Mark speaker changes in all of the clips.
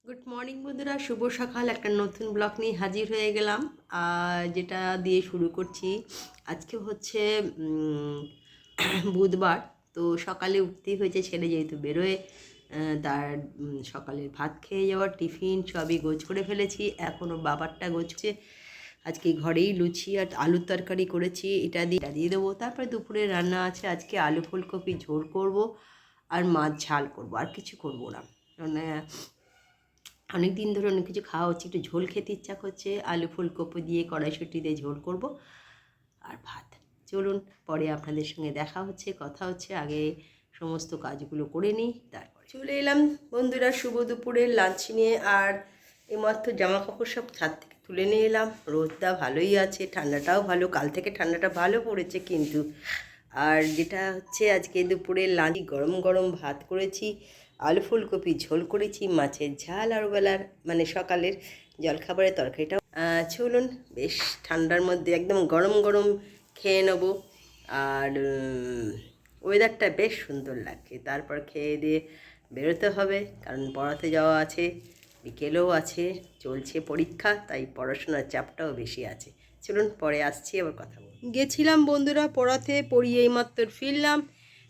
Speaker 1: Good morning বন্ধুরা, শুভ সকাল। একটা নতুন ব্লগ নিয়ে হাজির হয়ে গেলাম। যেটা দিয়ে শুরু করছি। আজকে হচ্ছে বুধবার। তো সকালে উঠতেই হয়েছে, ছেলে যেহেতু বেরোয় তার সকালের ভাত খেয়ে যাওয়ার টিফিন সবই গোছ করে ফেলেছি। এখনও বাবারটা গোছছে। আজকে ঘরেই লুচি আর আলুর তরকারি করেছি, এটা দিয়ে দেবো। তারপরে দুপুরে রান্না আছে, আজকে আলু ফুলকপি ঝোল করব আর মাছ ঝাল করব, আর কিছু করব না। মানে অনেক দিন ধরে অনেক কিছু খাওয়া হচ্ছে, একটু ঝোল খেতে ইচ্ছা করছে। আলু ফুলকপি দিয়ে কড়াইশুঁটি দিয়ে ঝোল করব আর ভাত। চলুন, পরে আপনাদের সঙ্গে দেখা হচ্ছে, কথা হচ্ছে। আগে সমস্ত কাজগুলো করে নিই, তারপর চলে এলাম বন্ধুরা শুভ দুপুরের লাঞ্চ নিয়ে। আর এইমাত্র জামা কাপড় সব ছাদ থেকে তুলে নিয়ে এলাম। রোদটা ভালোই আছে, ঠান্ডাটাও ভালো, কাল থেকে ঠান্ডাটা ভালো পড়েছে কিন্তু। আর যেটা হচ্ছে, আজকে দুপুরে লাঞ্চ গরম গরম ভাত করেছি, আলু ফুলকপি ঝোল করেছি, মাছের ঝাল, আর বেলার মানে সকালের জলখাবারের তরকারিটাও। চলুন, বেশ ঠান্ডার মধ্যে একদম গরম গরম খেয়ে নেব। আর ওয়েদারটা বেশ সুন্দর লাগছে। তারপর খেয়ে দিয়ে বেরোতে হবে, কারণ পড়াতে যাওয়া আছে, বিকেলেও আছে, চলছে পরীক্ষা, তাই পড়াশোনার চাপটাও বেশি আছে। চলুন, পরে আসছি, আবার কথা বলব। গেছিলাম বন্ধুরা পড়াতে, পড়িয়ে এইমাত্র ফিরলাম।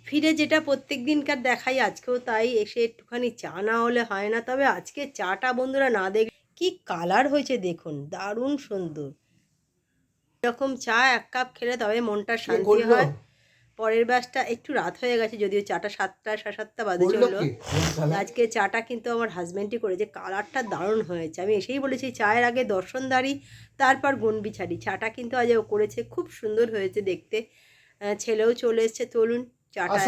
Speaker 1: ফিরে যেটা প্রত্যেক দিনকার দেখাই, আজকেও তাই। এসে একটুখানি চা না হলে হয় না। তবে আজকে চাটা বন্ধুরা না দেখ, কি কালার হয়েছে দেখুন, দারুণ সুন্দর। এরকম চা এক কাপ খেলে তবে মনটা শান্তি হয়। পরের ব্যাচটা একটু রাত হয়ে গেছে, যদিও চাটা 7টা 7:30 বাজে চললো। আজকে চাটা কিন্তু আমার হাজব্যান্ডই করেছে। কালারটা দারুণ হয়েছে। আমি এসেই বলেছি চায়ের আগে দর্শনদারি, তারপর গুণ বিচারি। চাটা কিন্তু আজ ও করেছে, খুব সুন্দর হয়েছে দেখতে। ছেলেও চলে এসছে। চলুন চাটা,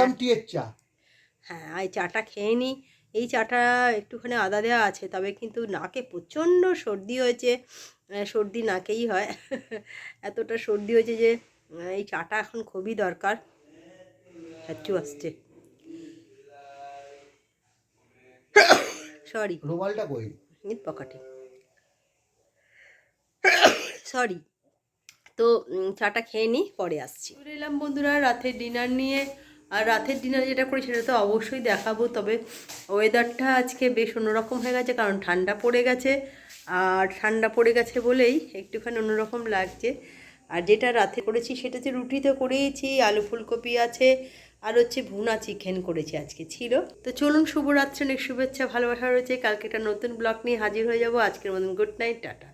Speaker 1: হ্যাঁ, এই চাটা খেয়ে নিই। এই চাটা একটুখানি আদা দেওয়া আছে, তবে কিন্তু নাকে প্রচণ্ড সর্দি হয়েছে। সর্দি নাকেই হয়। এতটা সর্দি হয়েছে যে এই চাটা এখন খুবই দরকার। হাঁচু আসছে, সরি, রুমালটা কই পকেটে, সরি। তো চাটা খেয়ে নিই, পরে আসছি। চলে এলাম বন্ধুরা রাতের ডিনার নিয়ে। আর রাতের ডিনার যেটা করি সেটা তো অবশ্যই দেখাবো। তবে ওয়েদারটা আজকে বেশ অন্যরকম হয়ে গেছে, কারণ ঠান্ডা পড়ে গেছে। আর ঠান্ডা পড়ে গেছে বলেই একটুখানি অন্যরকম লাগছে। আর যেটা রাতে করেছি সেটা হচ্ছে, রুটি তো করেইছি, আলু ফুলকপি আছে, আর হচ্ছে ভুনা চিকেন করেছি আজকে ছিল। তো চলুন, শুভরাত্রি, অনেক শুভেচ্ছা ভালোবাসা রয়েছে। কালকে একটা নতুন ব্লগ নিয়ে হাজির হয়ে যাব। আজকের মতন গুড নাইট, টাটা।